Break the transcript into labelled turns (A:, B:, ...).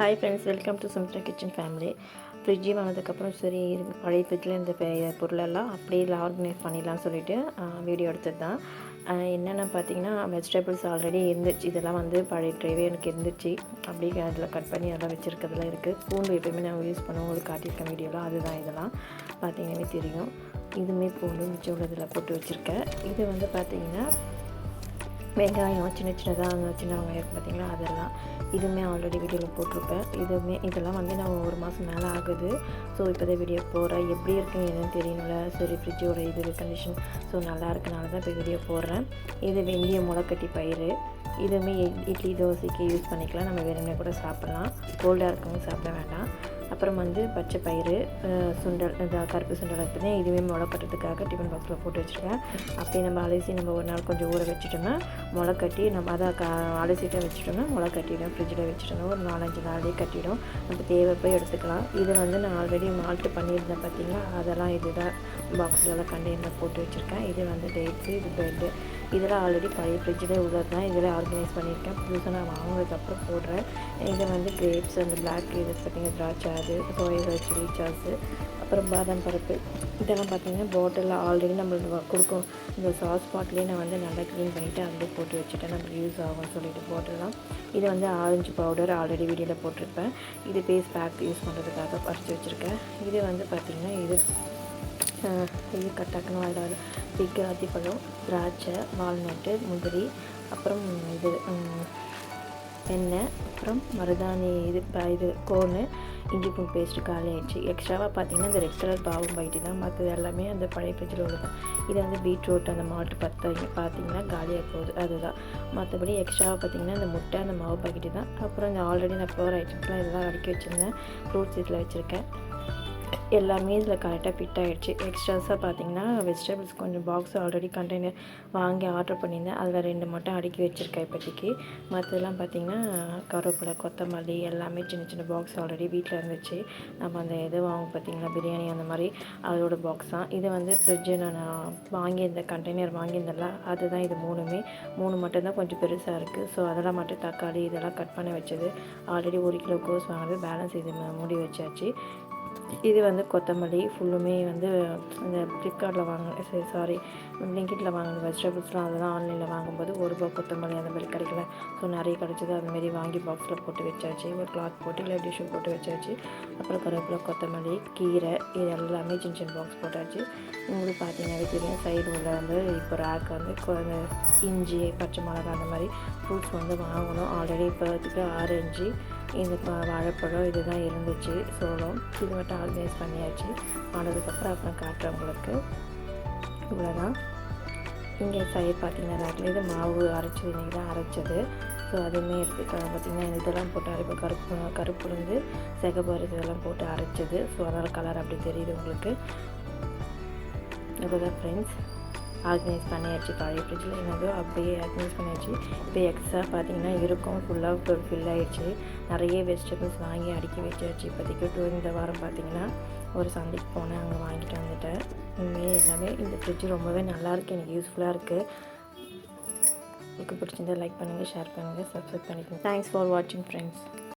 A: Hi friends, welcome to Sumithra kitchen family. Fridge வாங்கினதுக்கப்புறம் சரி பழைய ஃப்ரிட்ஜில் இந்த பொருளெல்லாம் அப்படியே ஆர்கனைஸ் பண்ணிடலாம்னு சொல்லிட்டு வீடியோ எடுத்தது தான். என்னென்ன பார்த்தீங்கன்னா, வெஜிடபிள்ஸ் ஆல்ரெடி இருந்துச்சு. இதெல்லாம் வந்து பழைய ட்ரைவே எனக்கு இருந்துச்சு. அப்படியே அதில் கட் பண்ணி அதெல்லாம் வச்சுருக்கிறதுலாம் இருக்குது. பூண்டு எப்போயுமே நான் யூஸ் பண்ணுவோம், உங்களுக்கு காட்டியிருக்கேன் வீடியோவில். அதுதான் இதெல்லாம் பார்த்தீங்கன்னாவே தெரியும். இதுவுமே பூண்டு மிச்சம் உள்ளதில் போட்டு வச்சுருக்கேன். இது வந்து பார்த்திங்கன்னா வெங்காயம் சின்ன சின்னதாக சின்ன வெங்காயம் பார்த்திங்களா, அதெல்லாம் இதுவுமே ஆல்ரெடி வீடியோவில் போட்டிருப்பேன். இதெல்லாம் வந்து நான் 1 மாதம் மேலே ஆகுது. ஸோ இப்போ தான் வீடியோ போடுறேன். எப்படி இருக்குன்னு என்னன்னு தெரியணும்ல. சரி, ஃப்ரிட்ஜோட கண்டிஷன் ஸோ நல்லா இருக்கனால தான் இப்போ வீடியோ போடுறேன். இது வெந்தய முளைக்கட்டி பயிறு. இதுவுமே இட்லி தோசைக்கு யூஸ் பண்ணிக்கலாம். நம்ம வேணும்னே கூட சாப்பிட்லாம். கோல்டாக இருக்கவங்க சாப்பிட வேண்டாம். அப்புறம் வந்து பச்சை பயிறு, சுண்டல், இந்த கருப்பு சுண்டல் எடுத்துனேன். இதுவே முளைக்கட்டுறதுக்காக டிஃபன் பாக்ஸில் போட்டு வச்சுருக்கேன். அப்படியே நம்ம அலசி நம்ம ஒரு நாள் கொஞ்சம் ஊற வச்சுட்டோம்னா முளைக்கட்டி நம்ம அதை அலசிட்டு வச்சுட்டோம்னா முளைக்கட்டிடும். ஃப்ரிட்ஜில் வச்சுட்டோம்னா ஒரு 4-5 நாளே கட்டிடும். நம்ம தேவைப்போ எடுத்துக்கலாம். இதை வந்து நான் ஆல்ரெடி மால்ட்டு பண்ணியிருந்தேன் பார்த்திங்களா, அதெல்லாம் இதுதான் பாக்ஸ்லலாம் கண்டெய்னர் போட்டு வச்சுருக்கேன். இது வந்து டேட்ஸு, இது ப்ரெட்டு. இதெல்லாம் ஆல்ரெடி பழைய ஃப்ரிட்ஜிலே உள்ளது தான். இதில் ஆர்கனைஸ் பண்ணியிருக்கேன். புதுசாக நான் வாங்கினதுக்கப்புறம் போடுறேன். இதை வந்து கிரேப்ஸ், அந்த பிளாக் இது பார்த்திங்கன்னா திராட்சை, அது சோயா சில்லி சாஸு, அப்புறம் பாதாம் பருப்பு. இதெல்லாம் பார்த்திங்கன்னா பாட்டிலில் ஆல்ரெடி நம்மளுக்கு கொடுக்கும். இந்த சாஸ் பாட்டிலே நான் வந்து நல்லா க்ளீன் பண்ணிவிட்டு அதிலே போட்டு வச்சுட்டேன். நம்மளுக்கு யூஸ் ஆகும்னு சொல்லிட்டு போட்டுடலாம். இது வந்து ஆரஞ்சு பவுடர் ஆல்ரெடி வீடியோவில் போட்டிருப்பேன். இது பேஸ் பேக் யூஸ் பண்ணுறதுக்காக பறித்து வச்சுருக்கேன். இது வந்து பார்த்திங்கன்னா இது கட்டாக்கணும். அதில் பிக்கு, அத்திப்பழம், திராட்சை, வால்நட்டு, முந்திரி, அப்புறம் இது எண்ணெய், அப்புறம் மருதாணி, இது கோனு, இஞ்சி பூண்டு பேஸ்ட்டு காலி ஆகிடுச்சு. எக்ஸ்ட்ராவாக பார்த்திங்கன்னா இந்த ரெட் கலர் பாவம் பைட்டி தான். மற்றது எல்லாமே அந்த பழைய ஃப்ரிட்ஜில் உள்ளது. இது வந்து பீட்ரூட், அந்த மால்ட்டு பார்த்திங்கன்னா காலியாக போகுது. அதுதான். மற்றபடி எக்ஸ்ட்ராவாக பார்த்திங்கன்னா இந்த முட்டை, அந்த மாவு பாக்கெட்டு தான். அப்புறம் இந்த ஆல்ரெடி நான் ஃப்ளோர் ஐட்டம்ஸ்லாம் இதெல்லாம் அடுக்கி வச்சுருந்தேன். ஃப்ரூட்ஸ் இதில் வச்சுருக்கேன். எல்லாமே இதில் கரெக்டாக ஃபிட் ஆகிடுச்சு. எக்ஸ்ட்ராஸாக பார்த்திங்கன்னா வெஜிடபிள்ஸ் கொஞ்சம் பாக்ஸ் ஆல்ரெடி கண்டெய்னர் வாங்கி ஆர்டர் பண்ணியிருந்தேன். அதில் 2 மட்டும் அடுக்கி வச்சுருக்கேன் இப்போதைக்கு. மற்றதெல்லாம் பார்த்திங்கன்னா கருவேப்பிலை, கொத்தமல்லி எல்லாமே சின்ன சின்ன பாக்ஸ் ஆல்ரெடி வீட்டில் இருந்துச்சு. நம்ம அந்த இது வாங்கும் பார்த்திங்கன்னா பிரியாணி அந்த மாதிரி அதோட பாக்ஸ் தான். இது வந்து ஃப்ரிட்ஜு நான் வாங்கியிருந்த கண்டெய்னர் வாங்கியிருந்தேன்ல, அதுதான். இது 3 மட்டும்தான் கொஞ்சம் பெருசாக இருக்குது. ஸோ அதெல்லாம் மட்டும் தக்காளி இதெல்லாம் கட் பண்ணி வச்சது. ஆல்ரெடி 1 கிலோ கோஸ் வாங்கினது, பேலன்ஸ் இது மூடி வச்சாச்சு. இது வந்து கொத்தமல்லி ஃபுல்லுமே வந்து இந்த ஃப்ளிப்கார்ட்டில் சாரி பிளிங்கிட்டில் வாங்கின வெஜிடபிள்ஸ்லாம் அதெல்லாம் ஆன்லைனில் வாங்கும்போது ₹1 கொத்தமல்லி அந்த மாதிரி கிடைக்கல. ஸோ நிறைய கிடச்சிது. அதுமாரி வாங்கி பாக்ஸில் போட்டு வச்சாச்சு. ஒரு கிளாத் போட்டு இல்லை டிஷ்யூ போட்டு வச்சாச்சு. அப்புறம் கருவேப்பிலை, கொத்தமல்லி, கீரை இது எல்லாமே சின்ன சின்ன பாக்ஸ் போட்டாச்சு. உங்களுக்கு பார்த்தீங்கன்னாவே தெரியும். சைடு உள்ள வந்து இப்போ ரேக் வந்து இஞ்சி, பச்சை மிளகா அந்த மாதிரி ஃப்ரூட்ஸ் வந்து வாங்கணும். ஆல்ரெடி இப்போதைக்கு ஆரஞ்சு, இந்த வாழைப்பழம் இதுதான் இருந்துச்சு. சோளம் இது மட்டும் ஆர்கனைஸ் பண்ணியாச்சு. ஆனதுக்கப்புறம் அப்புறம் காட்டுறேன் உங்களுக்கு. இவ்வளோதான். இங்கே சைடு பார்த்திங்கன்னா ரேக்கில் இது மாவு அரைச்சது, இன்றைக்கி தான் அரைச்சது. ஸோ அதுவுமே இருக்குது. பார்த்திங்கன்னா இதெல்லாம் போட்டு அரைப்போம். கருப்பு உளுந்து, சிகப்பு அரிசி இதெல்லாம் போட்டு அரைச்சது. ஸோ அதனால் கலர் அப்படி தெரியுது உங்களுக்கு. இதுதான் ஃப்ரெண்ட்ஸ், ஆர்கனைஸ் பண்ணியாச்சு. பழைய ஃப்ரிட்ஜில் என்னதோ அப்படியே ஆர்கனைஸ் பண்ணியாச்சு. இப்போ எக்ஸ்ட்ரா பார்த்திங்கன்னா இருக்கும், ஃபுல்லாக ஃபில் ஆகிடுச்சு. நிறைய வெஜிடபிள்ஸ் வாங்கி அடுக்கி வச்சாச்சு. இப்போதைக்கு இந்த வாரம் பார்த்திங்கன்னா ஒரு சந்தைக்கு போனேன், அங்கே வாங்கிட்டு வந்துட்டேன். இனிமேல் எல்லாமே இந்த ஃப்ரிட்ஜ் ரொம்பவே நல்லாயிருக்கு, எனக்கு யூஸ்ஃபுல்லாக இருக்குது. உங்களுக்கு பிடிச்சிருந்தா லைக் பண்ணுங்கள், ஷேர் பண்ணுங்கள், சப்ஸ்கிரைப் பண்ணிக்கோங்க. தேங்க்ஸ் ஃபார் வாட்சிங் ஃப்ரெண்ட்ஸ்.